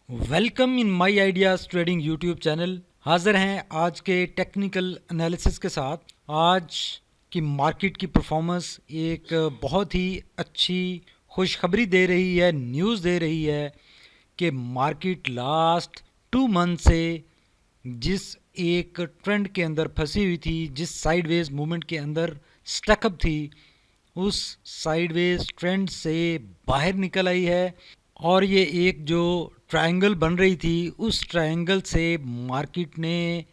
Welcome in my ideas trading YouTube channel. हाजिर हैं आज के टेक्निकल एनालिसिस के साथ। आज की मार्केट की परफॉर्मेंस एक बहुत ही अच्छी खुशखबरी दे रही है, न्यूज़ दे रही है कि मार्केट लास्ट 2 मंथ से जिस एक ट्रेंड के अंदर फंसी हुई थी, जिस साइडवेज मूवमेंट के अंदर स्टकअप थी, उस साइडवेज ट्रेंड से बाहर निकल आई है। और ये एक जो ट्रायंगल बन रही थी, उस ट्रायंगल से मार्केट ने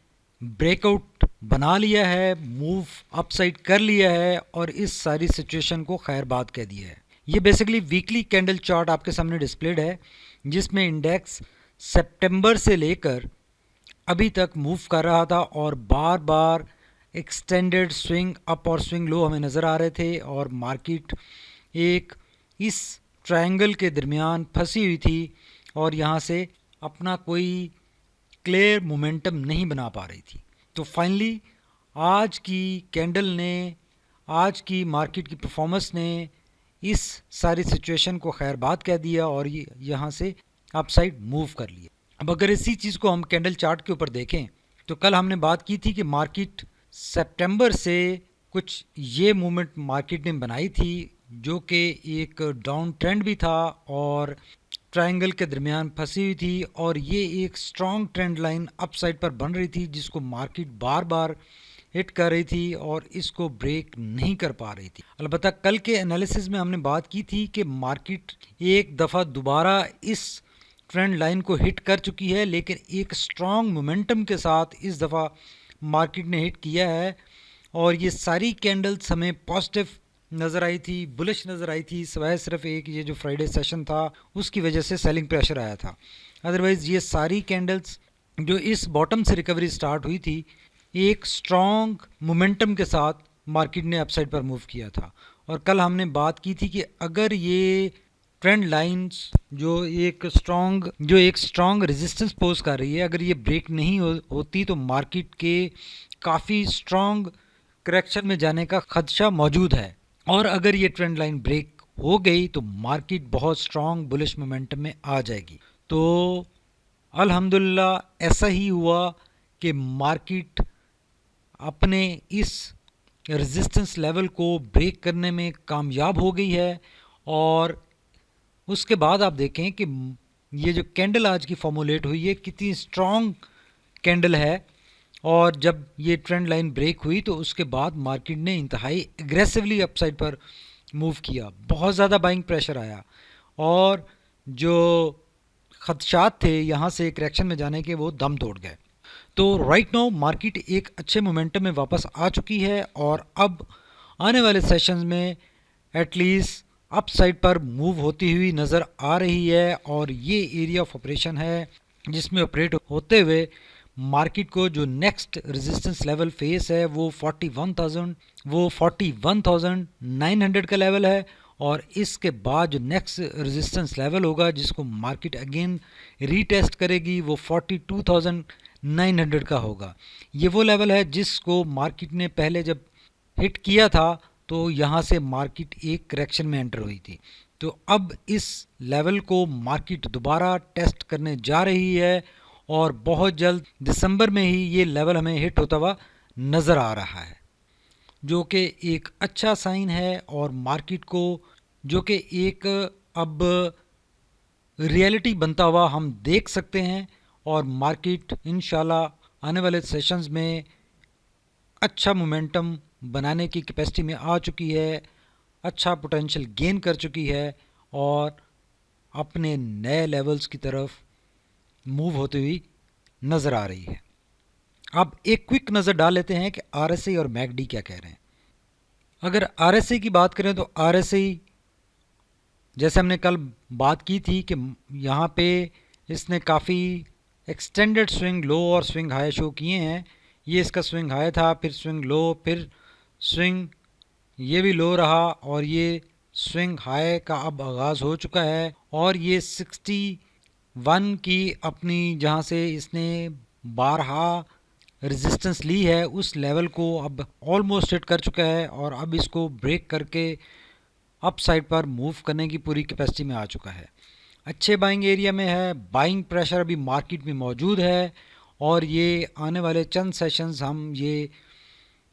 ब्रेकआउट बना लिया है, मूव अपसाइड कर लिया है और इस सारी सिचुएशन को खैरबाद कह दिया है। ये बेसिकली वीकली कैंडल चार्ट आपके सामने डिस्प्लेड है, जिसमें इंडेक्स सितंबर से लेकर अभी तक मूव कर रहा था और बार बार एक्सटेंडेड स्विंग अप और स्विंग लो हमें नज़र आ रहे थे और मार्केट एक इस ट्रायंगल के दरमियान फंसी हुई थी और यहाँ से अपना कोई क्लियर मोमेंटम नहीं बना पा रही थी। तो फाइनली आज की कैंडल ने, आज की मार्केट की परफॉर्मेंस ने इस सारी सिचुएशन को खैरबाद कह दिया और ये यहाँ से अपसाइड मूव कर लिया। अब अगर इसी चीज़ को हम कैंडल चार्ट के ऊपर देखें तो कल हमने बात की थी कि मार्केट सितंबर से कुछ ये मूवमेंट मार्केट ने बनाई थी जो कि एक डाउन ट्रेंड भी था और ट्रायंगल के दरमियान फंसी हुई थी और ये एक स्ट्रॉन्ग ट्रेंड लाइन अपसाइड पर बन रही थी जिसको मार्केट बार बार हिट कर रही थी और इसको ब्रेक नहीं कर पा रही थी। अलबत्ता कल के एनालिसिस में हमने बात की थी कि मार्केट एक दफ़ा दोबारा इस ट्रेंड लाइन को हिट कर चुकी है, लेकिन एक स्ट्रॉन्ग मोमेंटम के साथ इस दफ़ा मार्केट ने हिट किया है और ये सारी कैंडल्स हमें पॉजिटिव नज़र आई थी, बुलिश नज़र आई थी, सिवाय सिर्फ एक ये जो फ्राइडे सेशन था उसकी वजह से सेलिंग प्रेशर आया था। अदरवाइज़ ये सारी कैंडल्स जो इस बॉटम से रिकवरी स्टार्ट हुई थी, एक स्ट्रॉन्ग मोमेंटम के साथ मार्केट ने अपसाइड पर मूव किया था। और कल हमने बात की थी कि अगर ये ट्रेंड लाइंस जो एक स्ट्रॉन्ग रेजिस्टेंस पोज कर रही है, अगर ये ब्रेक नहीं होती तो मार्केट के काफ़ी स्ट्रॉन्ग करेक्शन में जाने का खदशा मौजूद है। और अगर ये ट्रेंड लाइन ब्रेक हो गई तो मार्केट बहुत स्ट्रॉन्ग बुलिश मोमेंटम में आ जाएगी। तो अल्हम्दुलिल्लाह ऐसा ही हुआ कि मार्केट अपने इस रेजिस्टेंस लेवल को ब्रेक करने में कामयाब हो गई है। और उसके बाद आप देखें कि ये जो कैंडल आज की फॉर्मुलेट हुई है कितनी स्ट्रॉन्ग कैंडल है और जब ये ट्रेंड लाइन ब्रेक हुई तो उसके बाद मार्केट ने इंतहाई एग्रेसिवली अपसाइड पर मूव किया, बहुत ज़्यादा बाइंग प्रेशर आया और जो खदशात थे यहाँ से करेक्शन में जाने के वो दम तोड़ गए। तो राइट नाउ मार्केट एक अच्छे मोमेंटम में वापस आ चुकी है और अब आने वाले सेशंस में एटलीस्ट अप साइड पर मूव होती हुई नज़र आ रही है और ये एरिया ऑफ ऑपरेशन है जिसमें ऑपरेट होते हुए मार्केट को जो नेक्स्ट रेजिस्टेंस लेवल फेस है वो 41,900 का लेवल है और इसके बाद जो नेक्स्ट रेजिस्टेंस लेवल होगा जिसको मार्केट अगेन रीटेस्ट करेगी वो 42,900 का होगा। ये वो लेवल है जिसको मार्केट ने पहले जब हिट किया था तो यहाँ से मार्केट एक करेक्शन में एंटर हुई थी। तो अब इस लेवल को मार्केट दोबारा टेस्ट करने जा रही है और बहुत जल्द दिसंबर में ही ये लेवल हमें हिट होता हुआ नज़र आ रहा है, जो कि एक अच्छा साइन है और मार्केट को जो कि एक अब रियलिटी बनता हुआ हम देख सकते हैं और मार्केट इंशाल्लाह आने वाले सेशंस में अच्छा मोमेंटम बनाने की कैपेसिटी में आ चुकी है, अच्छा पोटेंशियल गेन कर चुकी है और अपने नए लेवल्स की तरफ मूव होती हुई नज़र आ रही है। अब एक क्विक नज़र डाल लेते हैं कि आरएसआई और मैकडी क्या कह रहे हैं। अगर आरएसआई की बात करें तो आरएसआई जैसे हमने कल बात की थी कि यहाँ पे इसने काफ़ी एक्सटेंडेड स्विंग लो और स्विंग हाई शो किए हैं। ये इसका स्विंग हाई था, फिर स्विंग लो, फिर स्विंग ये भी लो रहा और ये स्विंग हाई का अब आगाज़ हो चुका है और ये 61 की अपनी जहाँ से इसने बारहा रेजिस्टेंस ली है उस लेवल को अब ऑलमोस्ट हिट कर चुका है और अब इसको ब्रेक करके अप साइड पर मूव करने की पूरी कैपेसिटी में आ चुका है। अच्छे बाइंग एरिया में है, बाइंग प्रेशर अभी मार्केट में मौजूद है और ये आने वाले चंद सेशंस हम ये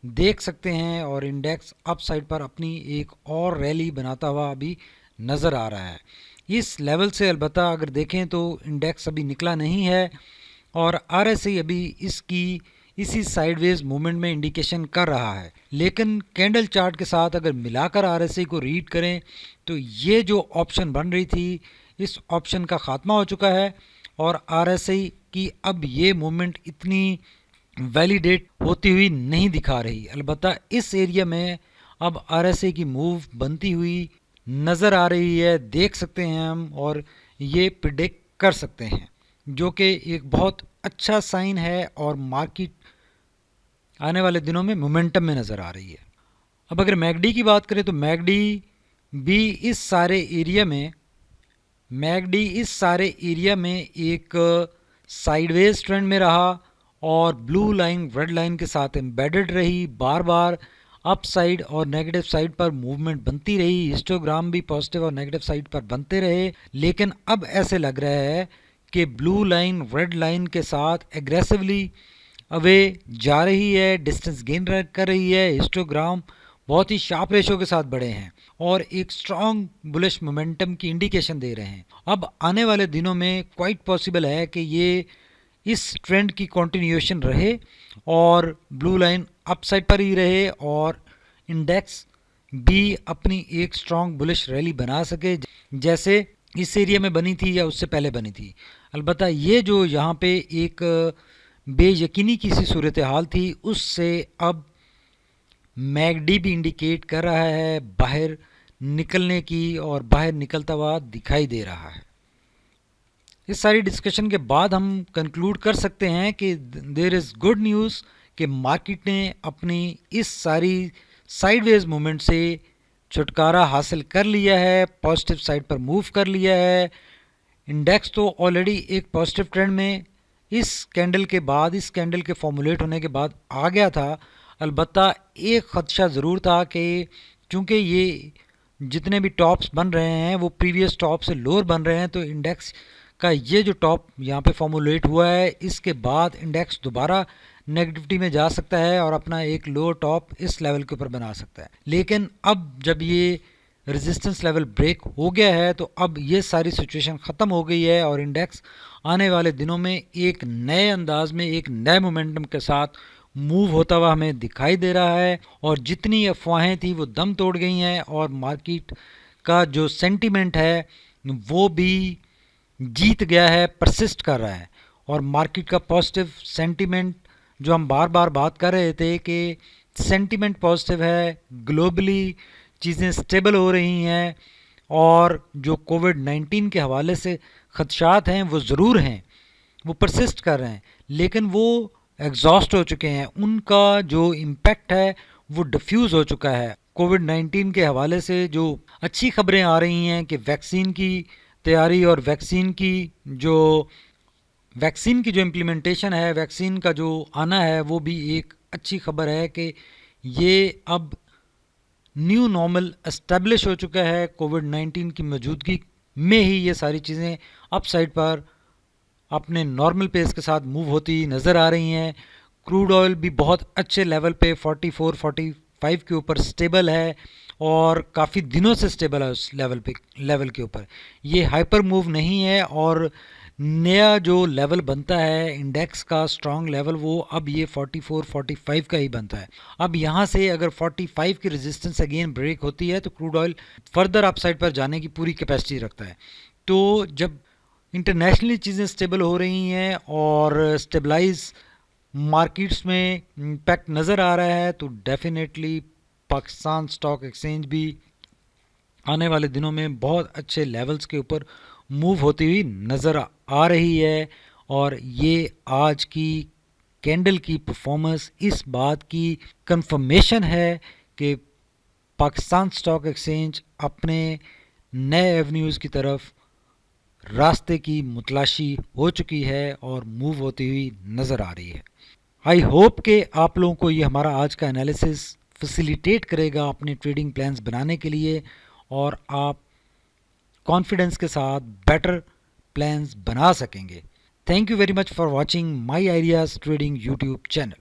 देख सकते हैं और इंडेक्स अप साइड पर अपनी एक और रैली बनाता हुआ अभी नज़र आ रहा है। इस लेवल से अलबत्ता अगर देखें तो इंडेक्स अभी निकला नहीं है और आरएसआई अभी इसकी इसी साइडवेज मूवमेंट में इंडिकेशन कर रहा है, लेकिन कैंडल चार्ट के साथ अगर मिलाकर आरएसआई को रीड करें तो ये जो ऑप्शन बन रही थी इस ऑप्शन का ख़ात्मा हो चुका है और आरएसआई की अब ये मूवमेंट इतनी वैलिडेट होती हुई नहीं दिखा रही। अलबत्ता इस एरिया में अब आरएसआई की मूव बनती हुई नज़र आ रही है, देख सकते हैं हम और ये प्रिडिक्ट कर सकते हैं, जो कि एक बहुत अच्छा साइन है और मार्केट आने वाले दिनों में मोमेंटम में नज़र आ रही है। अब अगर मैकडी की बात करें तो मैकडी भी इस सारे एरिया में एक साइडवेज ट्रेंड में रहा और ब्लू लाइन रेड लाइन के साथ एम्बेडेड रही, बार बार अप साइड और नेगेटिव साइड पर मूवमेंट बनती रही, हिस्टोग्राम भी पॉजिटिव और नेगेटिव साइड पर बनते रहे। लेकिन अब ऐसे लग रहा है कि ब्लू लाइन रेड लाइन के साथ एग्रेसिवली अवे जा रही है, डिस्टेंस गेन कर रही है, हिस्टोग्राम बहुत ही शार्प रेशो के साथ बढ़े हैं और एक स्ट्रॉन्ग बुलिश मोमेंटम की इंडिकेशन दे रहे हैं। अब आने वाले दिनों में क्वाइट पॉसिबल है कि ये इस ट्रेंड की कंटिन्यूएशन रहे और ब्लू लाइन अपसाइड पर ही रहे और इंडेक्स भी अपनी एक स्ट्रॉन्ग बुलिश रैली बना सके जैसे इस एरिया में बनी थी या उससे पहले बनी थी। अलबत्ता ये जो यहाँ पे एक बेयकीनी की सी सूरत हाल थी उससे अब मैकडी भी इंडिकेट कर रहा है बाहर निकलने की और बाहर निकलता हुआ दिखाई दे रहा है। इस सारी डिस्कशन के बाद हम कंक्लूड कर सकते हैं कि देयर इज़ गुड न्यूज़ कि मार्केट ने अपनी इस सारी साइडवेज मूवमेंट से छुटकारा हासिल कर लिया है, पॉजिटिव साइड पर मूव कर लिया है। इंडेक्स तो ऑलरेडी एक पॉजिटिव ट्रेंड में इस कैंडल के फॉर्मुलेट होने के बाद आ गया था। अलबत्ता एक ख़दशा ज़रूर था कि चूँकि ये जितने भी टॉप्स बन रहे हैं वो प्रीवियस टॉप से लोअर बन रहे हैं, तो इंडेक्स का ये जो टॉप यहाँ पे फॉर्मुलेट हुआ है इसके बाद इंडेक्स दोबारा नेगेटिविटी में जा सकता है और अपना एक लोअर टॉप इस लेवल के ऊपर बना सकता है। लेकिन अब जब ये रेजिस्टेंस लेवल ब्रेक हो गया है तो अब ये सारी सिचुएशन ख़त्म हो गई है और इंडेक्स आने वाले दिनों में एक नए अंदाज में एक नए मोमेंटम के साथ मूव होता हुआ हमें दिखाई दे रहा है और जितनी अफवाहें थी वो दम तोड़ गई हैं और मार्केट का जो सेंटीमेंट है वो भी जीत गया है, परसिस्ट कर रहा है और मार्केट का पॉजिटिव सेंटीमेंट जो हम बार बार बात कर रहे थे कि सेंटीमेंट पॉजिटिव है, ग्लोबली चीज़ें स्टेबल हो रही हैं और जो कोविड-19 के हवाले से खदशात हैं वो ज़रूर हैं, वो परसिस्ट कर रहे हैं, लेकिन वो एग्जॉस्ट हो चुके हैं, उनका जो इम्पैक्ट है वो डिफ्यूज़ हो चुका है। कोविड-19 के हवाले से जो अच्छी खबरें आ रही हैं कि वैक्सीन की तैयारी और वैक्सीन की जो इम्प्लीमेंटेशन है, वैक्सीन का जो आना है वो भी एक अच्छी खबर है कि ये अब न्यू नॉर्मल एस्टेब्लिश हो चुका है। कोविड-19 की मौजूदगी में ही ये सारी चीज़ें अपसाइड पर अपने नॉर्मल पेस के साथ मूव होती नज़र आ रही हैं। क्रूड ऑयल भी बहुत अच्छे लेवल पे 44-45 के ऊपर स्टेबल है और काफ़ी दिनों से स्टेबल है उस लेवल के ऊपर। ये हाइपर मूव नहीं है और नया जो लेवल बनता है इंडेक्स का स्ट्रॉन्ग लेवल वो अब ये 44-45 का ही बनता है। अब यहाँ से अगर 45 की रेजिस्टेंस अगेन ब्रेक होती है तो क्रूड ऑयल फर्दर अपसाइड पर जाने की पूरी कैपेसिटी रखता है। तो जब इंटरनेशनली चीज़ें स्टेबल हो रही हैं और स्टेबलाइज मार्केट्स में इम्पैक्ट नज़र आ रहा है तो डेफिनेटली पाकिस्तान स्टॉक एक्सचेंज भी आने वाले दिनों में बहुत अच्छे लेवल्स के ऊपर मूव होती हुई नज़र आ रही है और ये आज की कैंडल की परफॉर्मेंस इस बात की कंफर्मेशन है कि पाकिस्तान स्टॉक एक्सचेंज अपने नए एवेन्यूज़ की तरफ रास्ते की मुतलाशी हो चुकी है और मूव होती हुई नज़र आ रही है। आई होप कि आप लोगों को ये हमारा आज का एनालिसिस फैसिलिटेट करेगा अपने ट्रेडिंग प्लान्स बनाने के लिए और आप कॉन्फिडेंस के साथ बेटर प्लान्स बना सकेंगे। Thank you very much for watching my ideas trading YouTube channel.